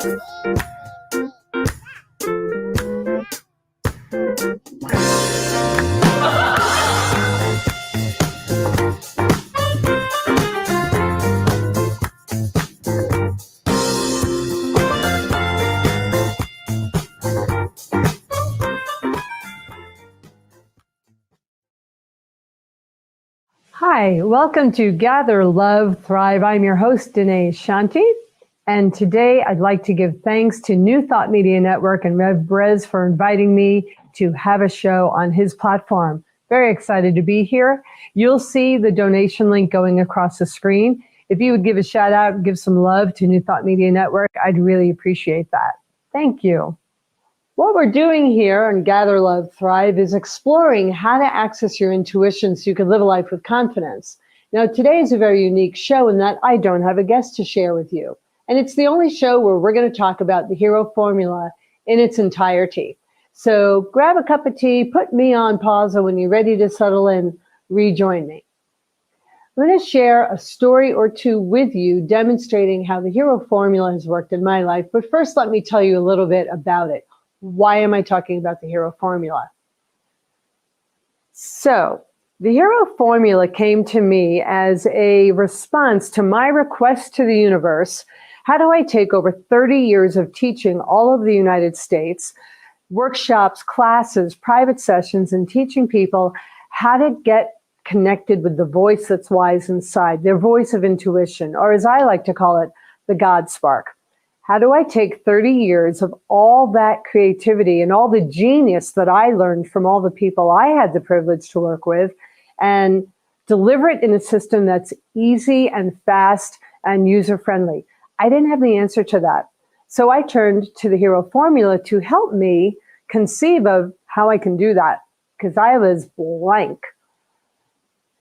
Hi, welcome to Gather, Love, Thrive. I'm your host, Danea Shanti, and today I'd like to give thanks to New Thought Media Network and Rev Brez for inviting me to have a show on his platform. Very excited to be here. You'll see the donation link going across the screen. If you would give a shout out and give some love to New Thought Media Network, I'd really appreciate that. Thank you. What we're doing here on Gather, Love, Thrive is exploring how to access your intuition so you can live a life with confidence. Now, today is a very unique show in that I don't have a guest to share with you. And it's the only show where we're going to talk about the hero formula in its entirety. So grab a cup of tea, put me on pause, and when you're ready to settle in, rejoin me. I'm going to share a story or two with you demonstrating how the hero formula has worked in my life. But first, let me tell you a little bit about it. Why am I talking about the hero formula? So, the hero formula came to me as a response to my request to the universe. How do I take over 30 years of teaching all over the United States, workshops, classes, private sessions, and teaching people how to get connected with the voice that's wise inside, their voice of intuition, or as I like to call it, the God spark? How do I take 30 years of all that creativity and all the genius that I learned from all the people I had the privilege to work with and deliver it in a system that's easy and fast and user-friendly? I didn't have the answer to that. So I turned to the hero formula to help me conceive of how I can do that, because I was blank.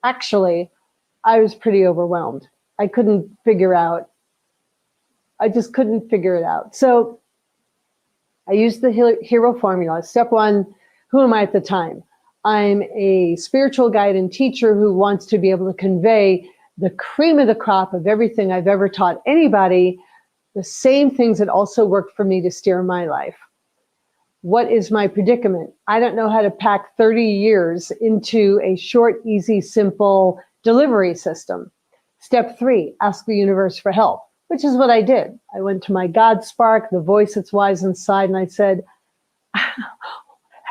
Actually, I was pretty overwhelmed. I just couldn't figure it out. So I used the hero formula. Step one, who am I at the time? I'm a spiritual guide and teacher who wants to be able to convey the cream of the crop of everything I've ever taught anybody, the same things that also worked for me to steer my life. What is my predicament? I don't know how to pack 30 years into a short, easy, simple delivery system. Step three, ask the universe for help, which is what I did. I went to my God spark, the voice that's wise inside, and I said,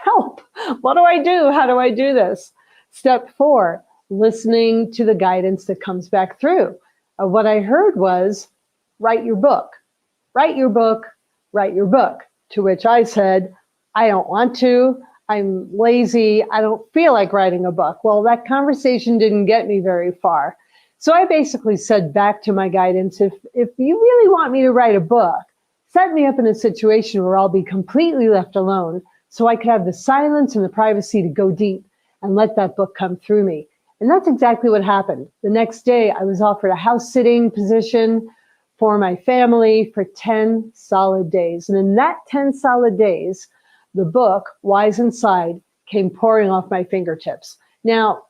help, what do I do? How do I do this? Step four, listening to the guidance that comes back through. What I heard was, write your book, write your book, write your book. To which I said, I don't want to, I'm lazy, I don't feel like writing a book. Well, that conversation didn't get me very far. So I basically said back to my guidance, if you really want me to write a book, set me up in a situation where I'll be completely left alone so I could have the silence and the privacy to go deep and let that book come through me. And that's exactly what happened. The next day, I was offered a house sitting position for my family for 10 solid days. And in that 10 solid days, the book, Wise Inside, came pouring off my fingertips. Now,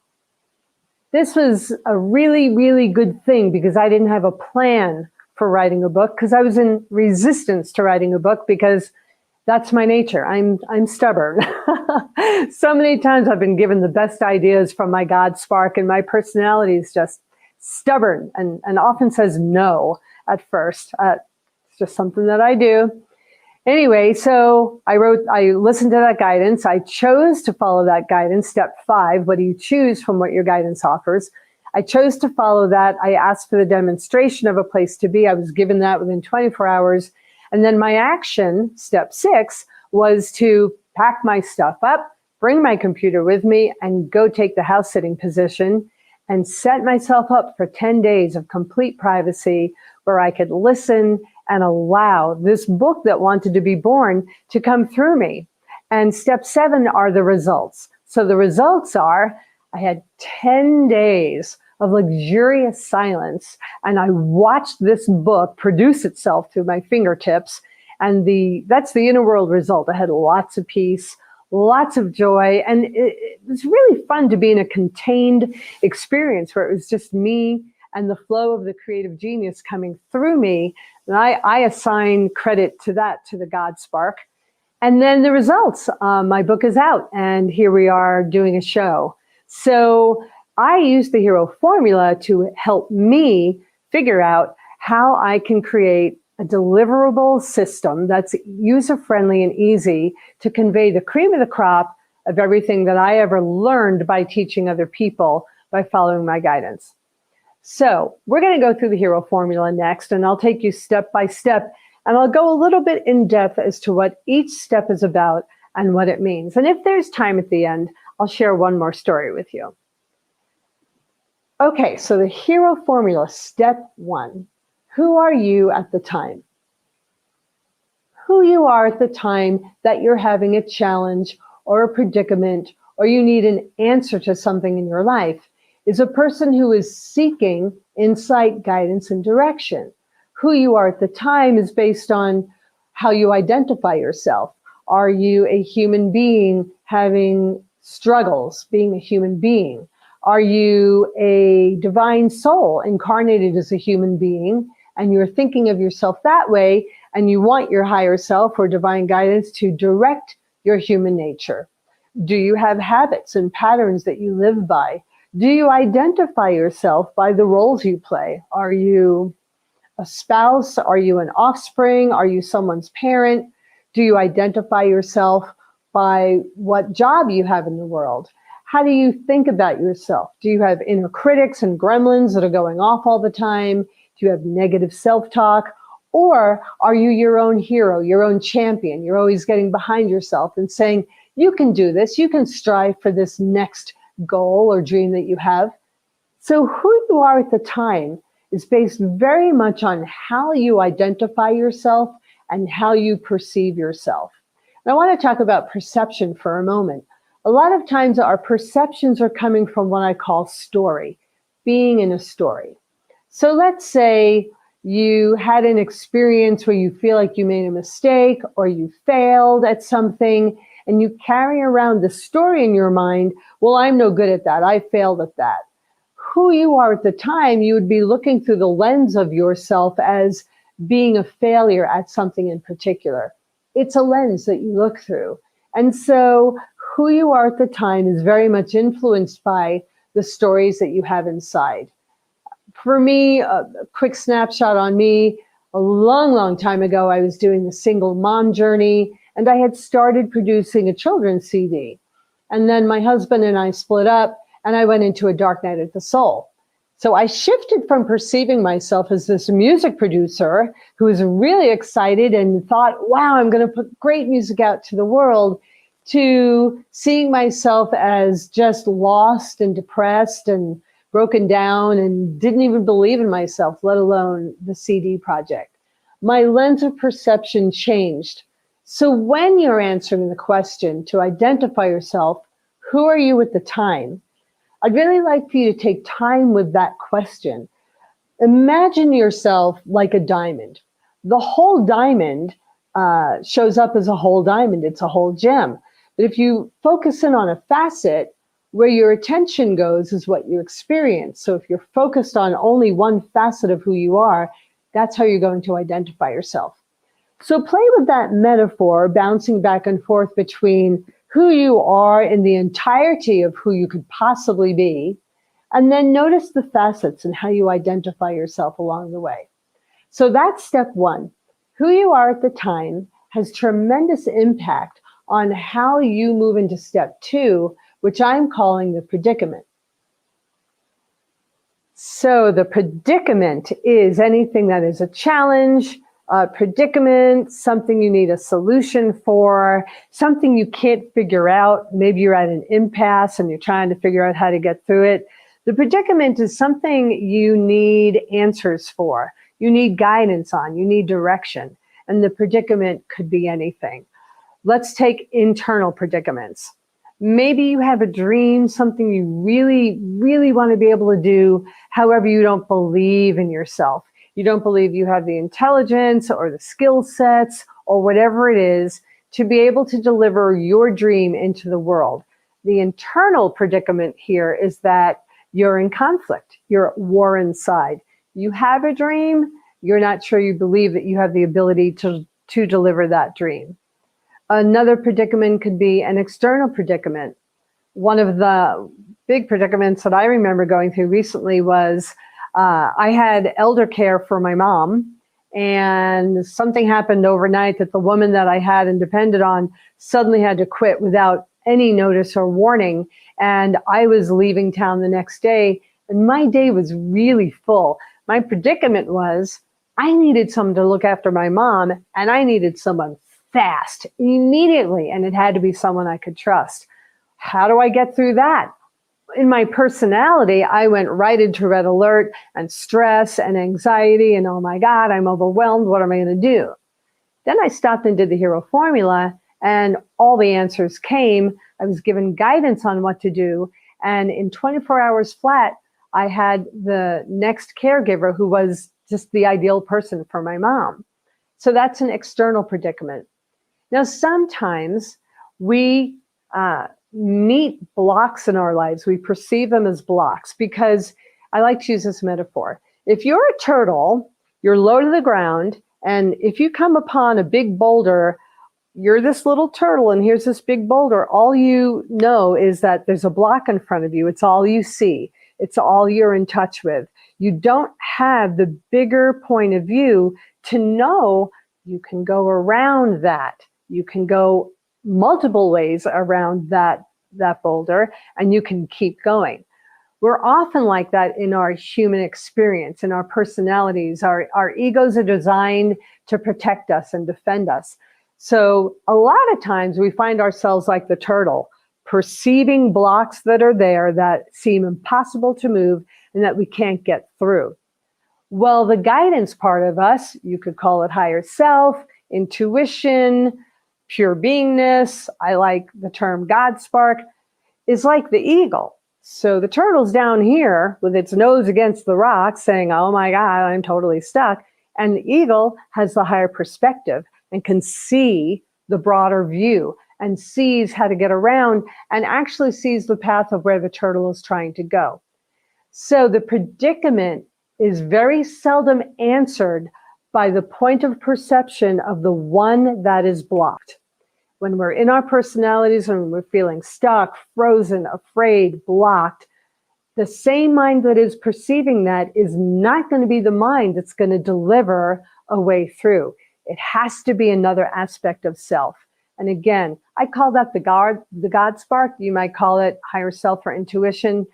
this was a really, really good thing because I didn't have a plan for writing a book, because I was in resistance to writing a book because that's my nature. I'm stubborn. So many times I've been given the best ideas from my God spark, and my personality is just stubborn and often says no at first. It's just something that I do. Anyway, so I listened to that guidance. I chose to follow that guidance. Step 5, what do you choose from what your guidance offers? I chose to follow that. I asked for the demonstration of a place to be. I was given that within 24 hours. And then my action, step 6, was to pack my stuff up, bring my computer with me, and go take the house sitting position and set myself up for 10 days of complete privacy where I could listen and allow this book that wanted to be born to come through me. And step 7 are the results. So the results are, I had 10 days of luxurious silence, and I watched this book produce itself through my fingertips. And that's the inner world result. I had lots of peace, lots of joy, and it was really fun to be in a contained experience where it was just me and the flow of the creative genius coming through me. And I assign credit to that, to the God spark. And then the results, my book is out and here we are doing a show. So I use the hero formula to help me figure out how I can create a deliverable system that's user-friendly and easy to convey the cream of the crop of everything that I ever learned by teaching other people by following my guidance. So we're going to go through the hero formula next, and I'll take you step by step, and I'll go a little bit in depth as to what each step is about and what it means. And if there's time at the end, I'll share one more story with you. Okay, so the hero formula, step 1. Who are you at the time? Who you are at the time that you're having a challenge or a predicament or you need an answer to something in your life is a person who is seeking insight, guidance, and direction. Who you are at the time is based on how you identify yourself. Are you a human being having struggles, being a human being? Are you a divine soul incarnated as a human being and you're thinking of yourself that way and you want your higher self or divine guidance to direct your human nature? Do you have habits and patterns that you live by? Do you identify yourself by the roles you play? Are you a spouse? Are you an offspring? Are you someone's parent? Do you identify yourself by what job you have in the world? How do you think about yourself? Do you have inner critics and gremlins that are going off all the time? Do you have negative self-talk? Or are you your own hero, your own champion? You're always getting behind yourself and saying, you can do this. You can strive for this next goal or dream that you have. So who you are at the time is based very much on how you identify yourself and how you perceive yourself. And I want to talk about perception for a moment. A lot of times our perceptions are coming from what I call story, being in a story. So let's say you had an experience where you feel like you made a mistake or you failed at something and you carry around the story in your mind, well, I'm no good at that. I failed at that. Who you are at the time, you would be looking through the lens of yourself as being a failure at something in particular. It's a lens that you look through. And so who you are at the time is very much influenced by the stories that you have inside. For me, a quick snapshot on me, a long, long time ago, I was doing the single mom journey and I had started producing a children's CD. And then my husband and I split up and I went into a dark night of the soul. So I shifted from perceiving myself as this music producer who was really excited and thought, wow, I'm going to put great music out to the world, to seeing myself as just lost and depressed and broken down and didn't even believe in myself, let alone the CD project. My lens of perception changed. So when you're answering the question to identify yourself, who are you at the time? I'd really like for you to take time with that question. Imagine yourself like a diamond. The whole diamond shows up as a whole diamond. It's a whole gem. But if you focus in on a facet, where your attention goes is what you experience. So if you're focused on only one facet of who you are, that's how you're going to identify yourself. So play with that metaphor, bouncing back and forth between who you are in the entirety of who you could possibly be, and then notice the facets and how you identify yourself along the way. So that's step 1. Who you are at the time has tremendous impact on how you move into step 2, which I'm calling the predicament. So the predicament is anything that is a challenge, a predicament, something you need a solution for, something you can't figure out. Maybe you're at an impasse and you're trying to figure out how to get through it. The predicament is something you need answers for. You need guidance on, you need direction. And the predicament could be anything. Let's take internal predicaments. Maybe you have a dream, something you really, really want to be able to do. However, you don't believe in yourself. You don't believe you have the intelligence or the skill sets or whatever it is to be able to deliver your dream into the world. The internal predicament here is that you're in conflict. You're at war inside. You have a dream. You're not sure you believe that you have the ability to deliver that dream. Another predicament could be an external predicament. One of the big predicaments that I remember going through recently was I had elder care for my mom, and something happened overnight that the woman that I had and depended on suddenly had to quit without any notice or warning. And I was leaving town the next day, and my day was really full. My predicament was I needed someone to look after my mom, and I needed someone fast, immediately, and it had to be someone I could trust. How do I get through that? In my personality, I went right into red alert and stress and anxiety and, oh my God, I'm overwhelmed. What am I going to do? Then I stopped and did the hero formula, and all the answers came. I was given guidance on what to do. And in 24 hours flat, I had the next caregiver who was just the ideal person for my mom. So that's an external predicament. Now, sometimes we meet blocks in our lives. We perceive them as blocks because I like to use this metaphor. If you're a turtle, you're low to the ground, and if you come upon a big boulder, you're this little turtle and here's this big boulder. All you know is that there's a block in front of you. It's all you see. It's all you're in touch with. You don't have the bigger point of view to know you can go around that. You can go multiple ways around that boulder, and you can keep going. We're often like that in our human experience, in our personalities. Our egos are designed to protect us and defend us. So a lot of times we find ourselves like the turtle, perceiving blocks that are there that seem impossible to move and that we can't get through. Well, the guidance part of us, you could call it higher self, intuition, pure beingness, I like the term God spark, is like the eagle. So the turtle's down here with its nose against the rock saying, oh my God, I'm totally stuck. And the eagle has the higher perspective and can see the broader view and sees how to get around and actually sees the path of where the turtle is trying to go. So the predicament is very seldom answered by the point of perception of the one that is blocked. When we're in our personalities and we're feeling stuck, frozen, afraid, blocked, the same mind that is perceiving that is not going to be the mind that's going to deliver a way through. It has to be another aspect of self. And again, I call that the God spark. You might call it higher self or intuition.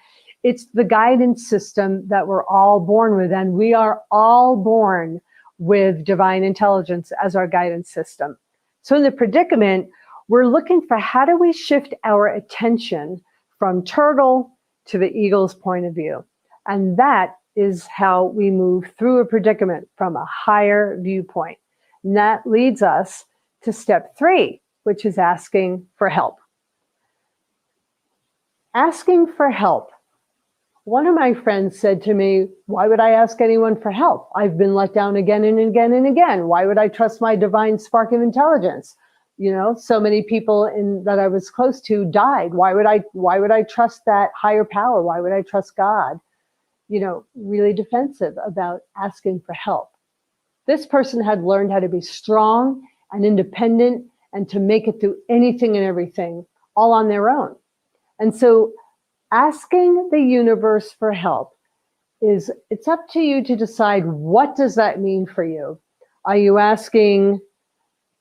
It's the guidance system that we're all born with, and we are all born with divine intelligence as our guidance system. So in the predicament, we're looking for how do we shift our attention from turtle to the eagle's point of view. And that is how we move through a predicament from a higher viewpoint. And that leads us to step 3, which is asking for help. Asking for help. One of my friends said to me, why would I ask anyone for help? I've been let down again and again and again. Why would I trust my divine spark of intelligence? You know, so many people that I was close to died. Why would I trust that higher power? Why would I trust God? You know, really defensive about asking for help. This person had learned how to be strong and independent and to make it through anything and everything all on their own. And so asking the universe for help it's up to you to decide, what does that mean for you? Are you asking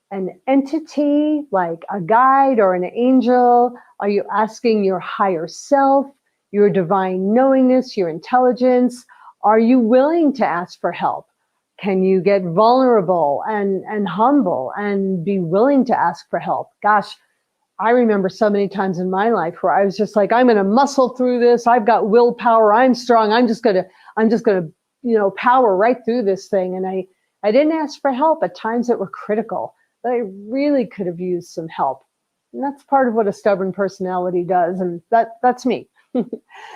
an entity like a guide or an angel? Are you asking your higher self, your divine knowingness, your intelligence? Are you willing to ask for help? Can you get vulnerable and humble and be willing to ask for help? Gosh, I remember so many times in my life where I was just like, I'm going to muscle through this. I've got willpower. I'm strong. I'm just going to, you know, power right through this thing. And I didn't ask for help at times that were critical, but I really could have used some help. And that's part of what a stubborn personality does. And that's me.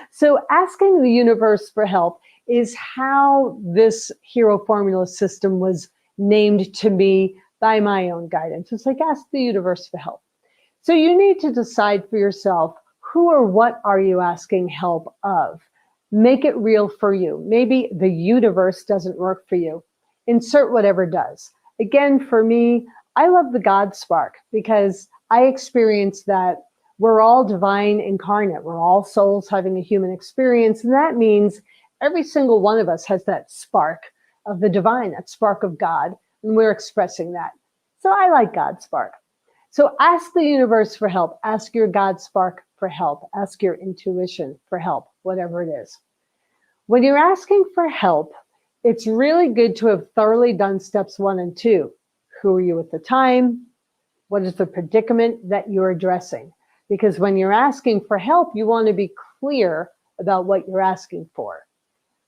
So asking the universe for help is how this hero formula system was named to me by my own guidance. It's like, ask the universe for help. So you need to decide for yourself, who or what are you asking help of? Make it real for you. Maybe the universe doesn't work for you. Insert whatever does. Again, for me, I love the God spark because I experience that we're all divine incarnate. We're all souls having a human experience. And that means every single one of us has that spark of the divine, that spark of God, and we're expressing that. So I like God spark. So ask the universe for help. Ask your God spark for help. Ask your intuition for help, whatever it is. When you're asking for help, it's really good to have thoroughly done steps 1 and 2. Who are you at the time? What is the predicament that you're addressing? Because when you're asking for help, you want to be clear about what you're asking for.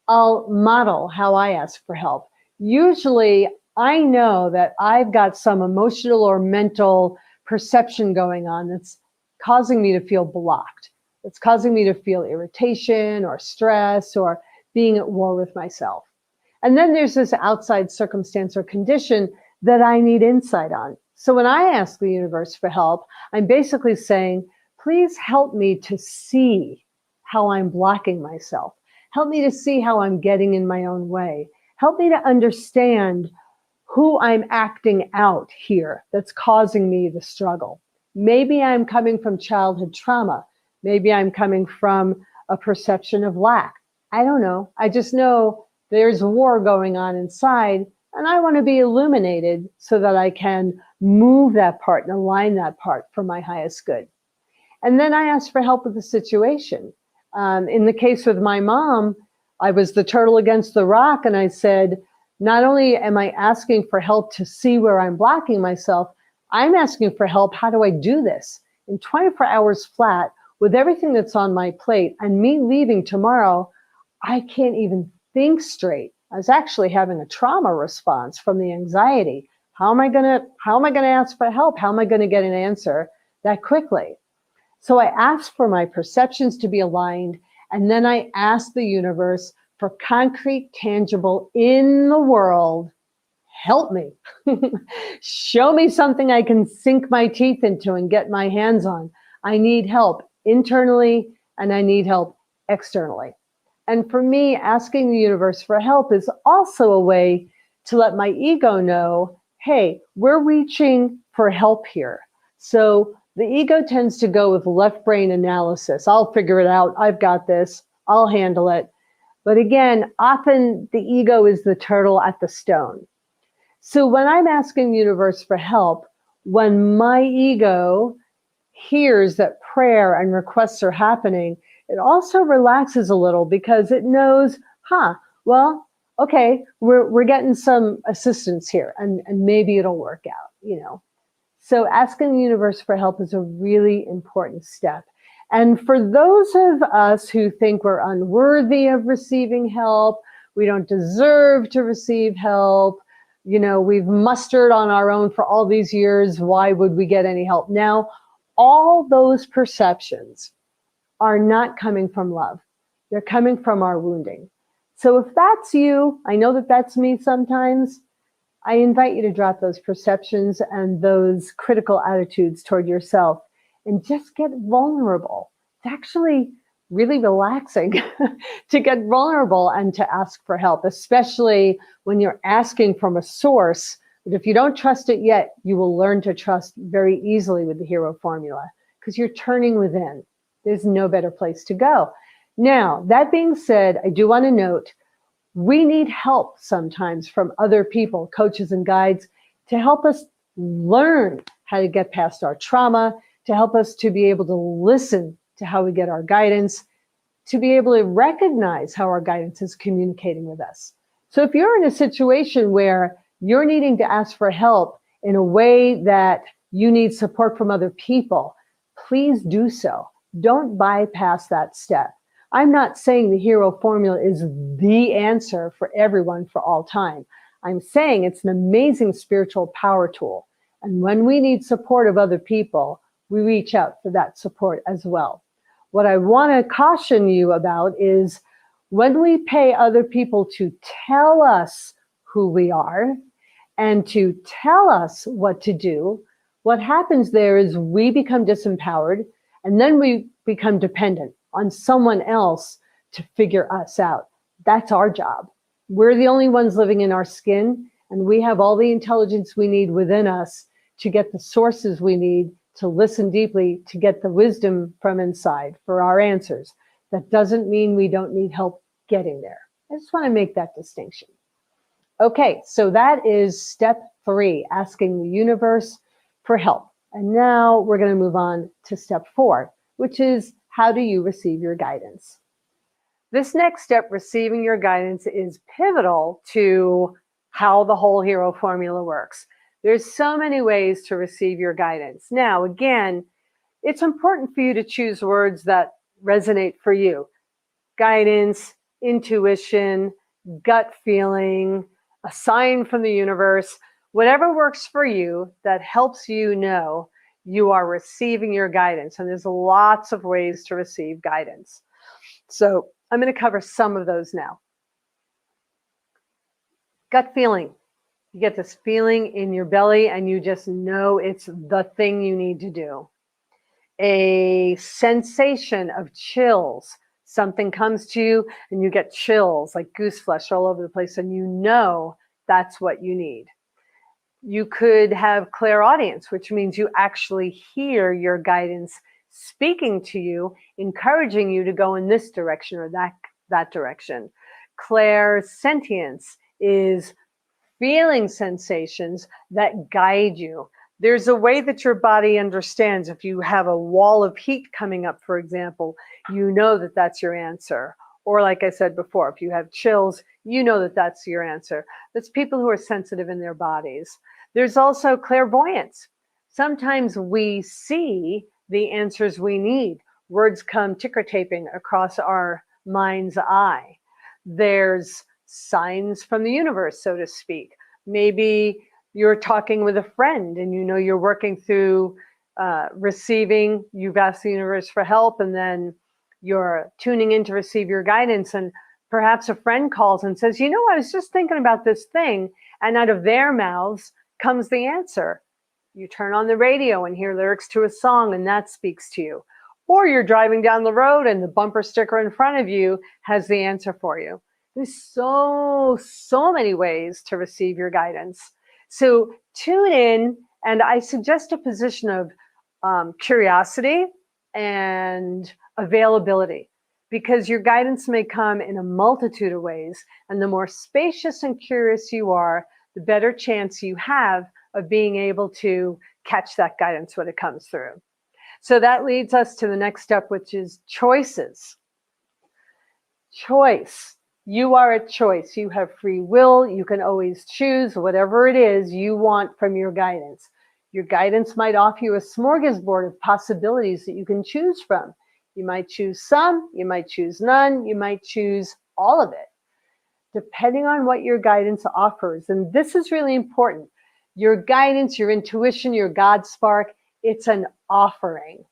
I'll model how I ask for help. Usually, I know that I've got some emotional or mental perception going on that's causing me to feel blocked. It's causing me to feel irritation or stress or being at war with myself. And then there's this outside circumstance or condition that I need insight on. So when I ask the universe for help, I'm basically saying, please help me to see how I'm blocking myself. Help me to see how I'm getting in my own way. Help me to understand who I'm acting out here that's causing me the struggle. Maybe I'm coming from childhood trauma. Maybe I'm coming from a perception of lack. I don't know. I just know there's war going on inside, and I want to be illuminated so that I can move that part and align that part for my highest good. And then I asked for help with the situation. In the case with my mom, I was the turtle against the rock, and I said, not only am I asking for help to see where I'm blocking myself, I'm asking for help. How do I do this? In 24 hours flat, with everything that's on my plate and me leaving tomorrow, I can't even think straight. I was actually having a trauma response from the anxiety. How am I gonna ask for help? How am I gonna get an answer that quickly? So I asked for my perceptions to be aligned, and then I asked the universe for concrete, tangible, in the world, help me. Show me something I can sink my teeth into and get my hands on. I need help internally, and I need help externally. And for me, asking the universe for help is also a way to let my ego know, hey, we're reaching for help here. So the ego tends to go with left brain analysis. I'll figure it out. I've got this. I'll handle it. But again, often the ego is the turtle at the stone. So when I'm asking the universe for help, when my ego hears that prayer and requests are happening, it also relaxes a little because it knows, well, okay, we're getting some assistance here, and maybe it'll work out, you know. So asking the universe for help is a really important step. And for those of us who think we're unworthy of receiving help, we don't deserve to receive help, you know, we've mustered on our own for all these years, why would we get any help now? All those perceptions are not coming from love. They're coming from our wounding. So if that's you, I know that that's me sometimes, I invite you to drop those perceptions and those critical attitudes toward yourself and just get vulnerable. It's actually really relaxing to get vulnerable and to ask for help, especially when you're asking from a source. But if you don't trust it yet, you will learn to trust very easily with the hero formula because you're turning within. There's no better place to go. Now, that being said, I do want to note, we need help sometimes from other people, coaches and guides, to help us learn how to get past our trauma, to help us to be able to listen to how we get our guidance, to be able to recognize how our guidance is communicating with us. So if you're in a situation where you're needing to ask for help in a way that you need support from other people, please do so. Don't bypass that step. I'm not saying the hero formula is the answer for everyone for all time. I'm saying it's an amazing spiritual power tool. And when we need support of other people, we reach out for that support as well. What I want to caution you about is when we pay other people to tell us who we are and to tell us what to do, what happens there is we become disempowered, and then we become dependent on someone else to figure us out. That's our job. We're the only ones living in our skin, and we have all the intelligence we need within us to get the sources we need, to listen deeply, to get the wisdom from inside for our answers. That doesn't mean we don't need help getting there. I just want to make that distinction. Okay, so that is step 3, asking the universe for help. And now we're going to move on to step 4, which is, how do you receive your guidance? This next step, receiving your guidance, is pivotal to how the whole hero formula works. There's so many ways to receive your guidance. Now, again, it's important for you to choose words that resonate for you. Guidance, intuition, gut feeling, a sign from the universe, whatever works for you that helps you know you are receiving your guidance. And there's lots of ways to receive guidance. So I'm going to cover some of those now. Gut feeling. You get this feeling in your belly and you just know it's the thing you need to do. A sensation of chills. Something comes to you and you get chills, like goose flesh all over the place, and you know that's what you need. You could have clairaudience, which means you actually hear your guidance speaking to you, encouraging you to go in this direction or that direction. Clairsentience is feeling sensations that guide you. There's a way that your body understands. If you have a wall of heat coming up, for example, you know that that's your answer. Or like I said before, if you have chills, you know that that's your answer. That's people who are sensitive in their bodies. There's also clairvoyance. Sometimes we see the answers we need. Words come ticker taping across our mind's eye. There's signs from the universe, so to speak. Maybe you're talking with a friend and you know you're working through receiving, you've asked the universe for help, and then you're tuning in to receive your guidance, and perhaps a friend calls and says, you know, I was just thinking about this thing, and out of their mouths comes the answer. You turn on the radio and hear lyrics to a song, and that speaks to you. Or you're driving down the road and the bumper sticker in front of you has the answer for you. There's so many ways to receive your guidance. So tune in, and I suggest a position of curiosity and availability, because your guidance may come in a multitude of ways, and the more spacious and curious you are, the better chance you have of being able to catch that guidance when it comes through. So that leads us to the next step, which is choices. Choice. You are a choice. You have free will. You can always choose whatever it is you want from your guidance. Your guidance might offer you a smorgasbord of possibilities that you can choose from. You might choose some, you might choose none, you might choose all of it, depending on what your guidance offers. And this is really important. Your guidance, your intuition, your God spark, it's an offering.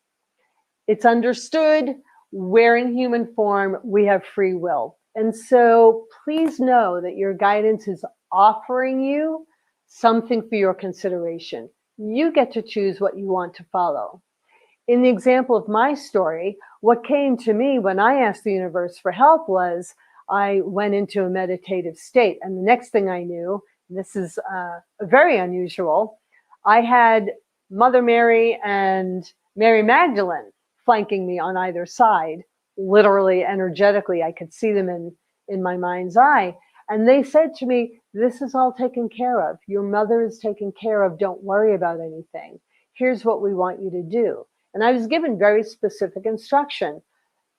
It's understood. We're in human form. We have free will. And so please know that your guidance is offering you something for your consideration. You get to choose what you want to follow. In the example of my story, what came to me when I asked the universe for help was I went into a meditative state. And the next thing I knew, this is very unusual, I had Mother Mary and Mary Magdalene flanking me on either side, literally, energetically. I could see them in my mind's eye. And they said to me, this is all taken care of. Your mother is taken care of. Don't worry about anything. Here's what we want you to do. And I was given very specific instruction.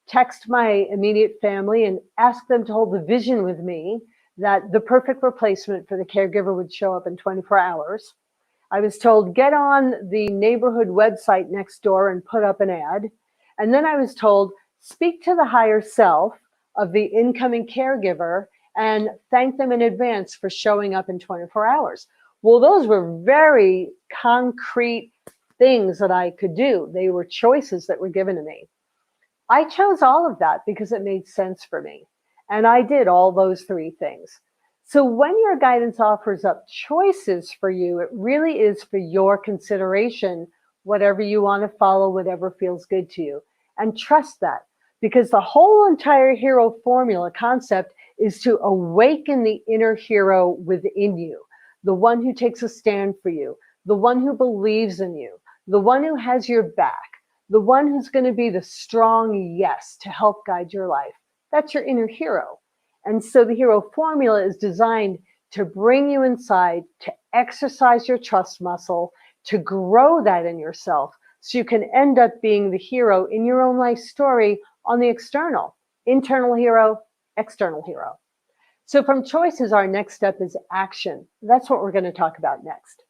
Text my immediate family and ask them to hold the vision with me that the perfect replacement for the caregiver would show up in 24 hours. I was told, get on the neighborhood website next door and put up an ad. And then I was told, speak to the higher self of the incoming caregiver and thank them in advance for showing up in 24 hours. Well, those were very concrete things that I could do. They were choices that were given to me. I chose all of that because it made sense for me. And I did all those three things. So when your guidance offers up choices for you, it really is for your consideration, whatever you want to follow, whatever feels good to you. And trust that. because the whole entire hero formula concept is to awaken the inner hero within you, the one who takes a stand for you, the one who believes in you, the one who has your back, the one who's going to be the strong yes to help guide your life. That's your inner hero. And so the hero formula is designed to bring you inside, to exercise your trust muscle, to grow that in yourself, so you can end up being the hero in your own life story on the external. Internal hero, external hero. So from choices, our next step is action. That's what we're going to talk about next.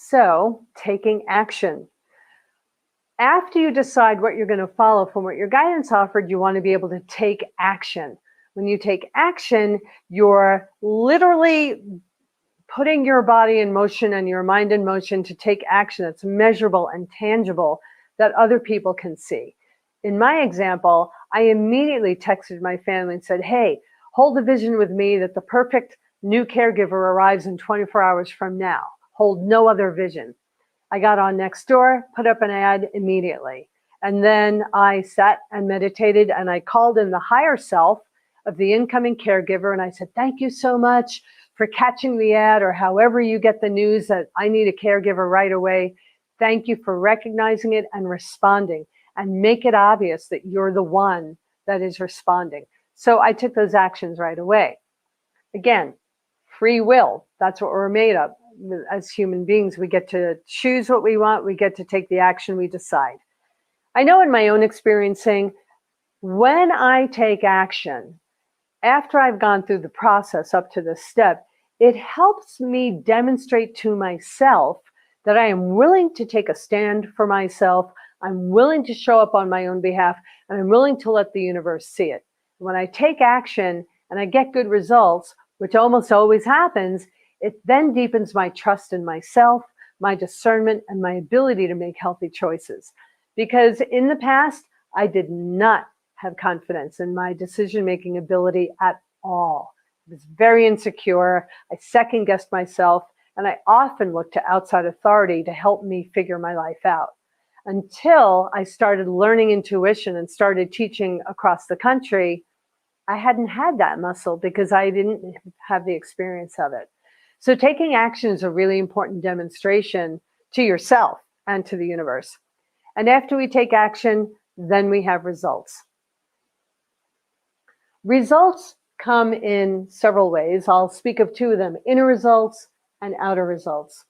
So taking action. After you decide what you're going to follow from what your guidance offered, you want to be able to take action. When you take action, you're literally putting your body in motion and your mind in motion to take action that's measurable and tangible that other people can see. In my example, I immediately texted my family and said, hey, hold the vision with me that the perfect new caregiver arrives in 24 hours from now. Hold no other vision. I got on Nextdoor, put up an ad immediately. And then I sat and meditated, and I called in the higher self of the incoming caregiver. And I said, thank you so much for catching the ad, or however you get the news that I need a caregiver right away. Thank you for recognizing it and responding, and make it obvious that you're the one that is responding. So I took those actions right away. Again, free will. That's what we're made of. As human beings, we get to choose what we want. We get to take the action we decide. I know in my own experiencing, when I take action, after I've gone through the process up to this step, it helps me demonstrate to myself that I am willing to take a stand for myself. I'm willing to show up on my own behalf, and I'm willing to let the universe see it. When I take action and I get good results, which almost always happens, it then deepens my trust in myself, my discernment, and my ability to make healthy choices. Because in the past, I did not have confidence in my decision-making ability at all. I was very insecure. I second-guessed myself, and I often looked to outside authority to help me figure my life out. Until I started learning intuition and started teaching across the country, I hadn't had that muscle because I didn't have the experience of it. So taking action is a really important demonstration to yourself and to the universe. And after we take action, then we have results. Results come in several ways. I'll speak of two of them, inner results and outer results.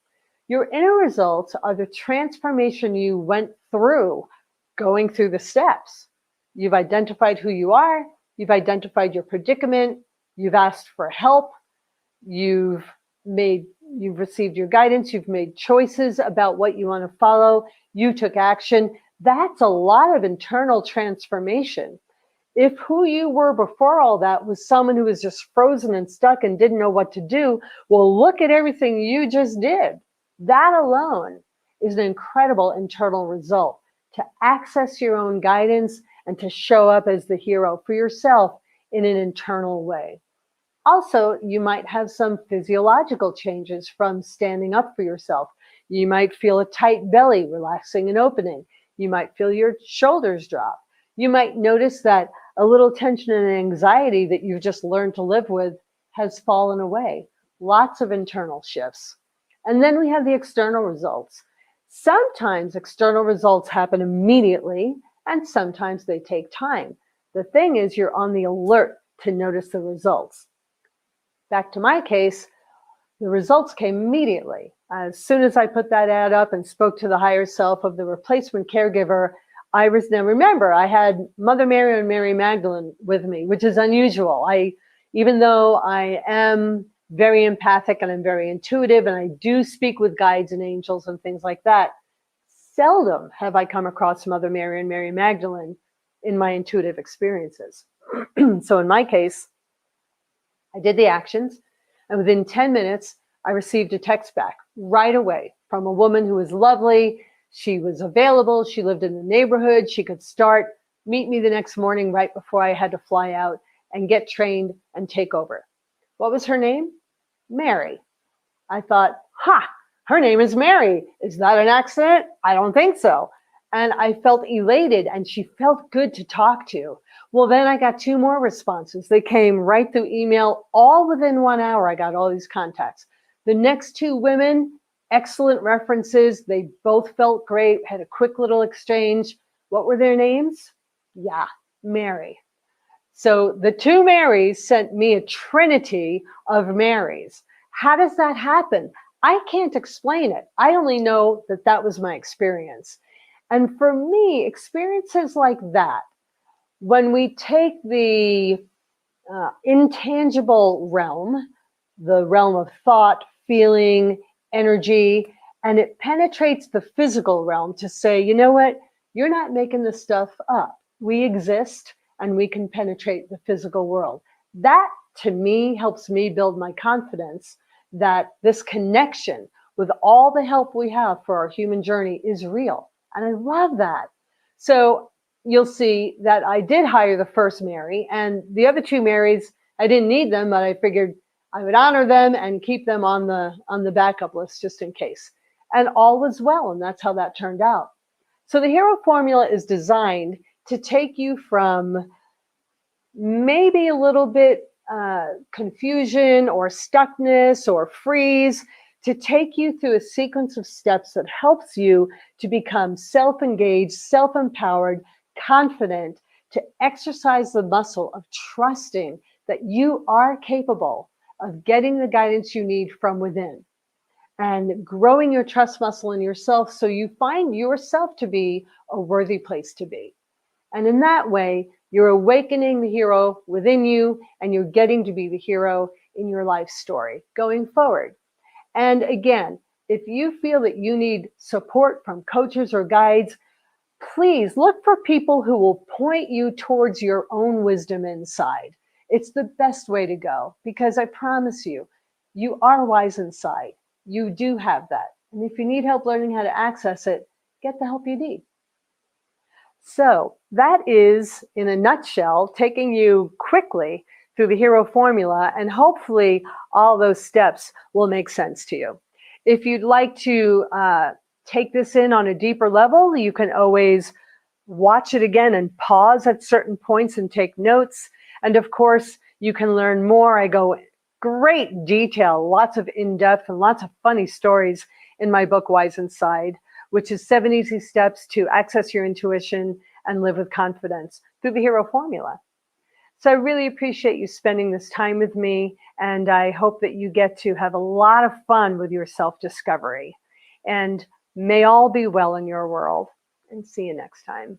Your inner results are the transformation you went through going through the steps. You've identified who you are, you've identified your predicament, you've asked for help, you've received your guidance, you've made choices about what you want to follow, you took action. That's a lot of internal transformation. If who you were before all that was someone who was just frozen and stuck and didn't know what to do, well, look at everything you just did. That alone is an incredible internal result, to access your own guidance and to show up as the hero for yourself in an internal way. Also, you might have some physiological changes from standing up for yourself. You might feel a tight belly relaxing and opening. You might feel your shoulders drop. You might notice that a little tension and anxiety that you've just learned to live with has fallen away. Lots of internal shifts. And then we have the external results. Sometimes external results happen immediately, and sometimes they take time. The thing is, you're on the alert to notice the results. Back to my case, the results came immediately. As soon as I put that ad up and spoke to the higher self of the replacement caregiver, now remember, I had Mother Mary and Mary Magdalene with me, which is unusual. Even though I am very empathic and I'm very intuitive and I do speak with guides and angels and things like that, seldom have I come across Mother Mary and Mary Magdalene in my intuitive experiences. So in my case, I did the actions, and within 10 minutes, I received a text back right away from a woman who was lovely. She was available. She lived in the neighborhood. She could meet me the next morning right before I had to fly out and get trained and take over. What was her name? Mary. I thought, her name is Mary. Is that an accident? I don't think so. And I felt elated, and she felt good to talk to. Well, then I got 2 more responses. They came right through email, all within 1 hour. I got all these contacts. The next 2 women, excellent references. They both felt great, had a quick little exchange. What were their names? Yeah, Mary. So the 2 Marys sent me a trinity of Marys. How does that happen? I can't explain it. I only know that that was my experience. And for me, experiences like that, when we take the intangible realm, the realm of thought, feeling, energy, and it penetrates the physical realm to say, you know what, you're not making this stuff up. We exist and we can penetrate the physical world. That, to me, helps me build my confidence that this connection with all the help we have for our human journey is real. And I love that. So you'll see that I did hire the first Mary, and the other 2 Marys, I didn't need them, but I figured I would honor them and keep them on the backup list just in case. And all was well, and that's how that turned out. So the hero formula is designed to take you from maybe a little bit confusion or stuckness or freeze, to take you through a sequence of steps that helps you to become self-engaged, self-empowered, confident, to exercise the muscle of trusting that you are capable of getting the guidance you need from within, and growing your trust muscle in yourself so you find yourself to be a worthy place to be. And in that way, you're awakening the hero within you, and you're getting to be the hero in your life story going forward. And again, if you feel that you need support from coaches or guides, please look for people who will point you towards your own wisdom inside. It's the best way to go, because I promise you, you are wise inside. You do have that. And if you need help learning how to access it, get the help you need. So that is, in a nutshell, taking you quickly through the hero formula, and hopefully all those steps will make sense to you. If you'd like to take this in on a deeper level, you can always watch it again and pause at certain points and take notes. And of course, you can learn more. I go great detail, lots of in-depth and lots of funny stories in my book, Wise Inside, which is 7 easy steps to access your intuition and live with confidence through the hero formula. So I really appreciate you spending this time with me, and I hope that you get to have a lot of fun with your self-discovery. And may all be well in your world, and see you next time.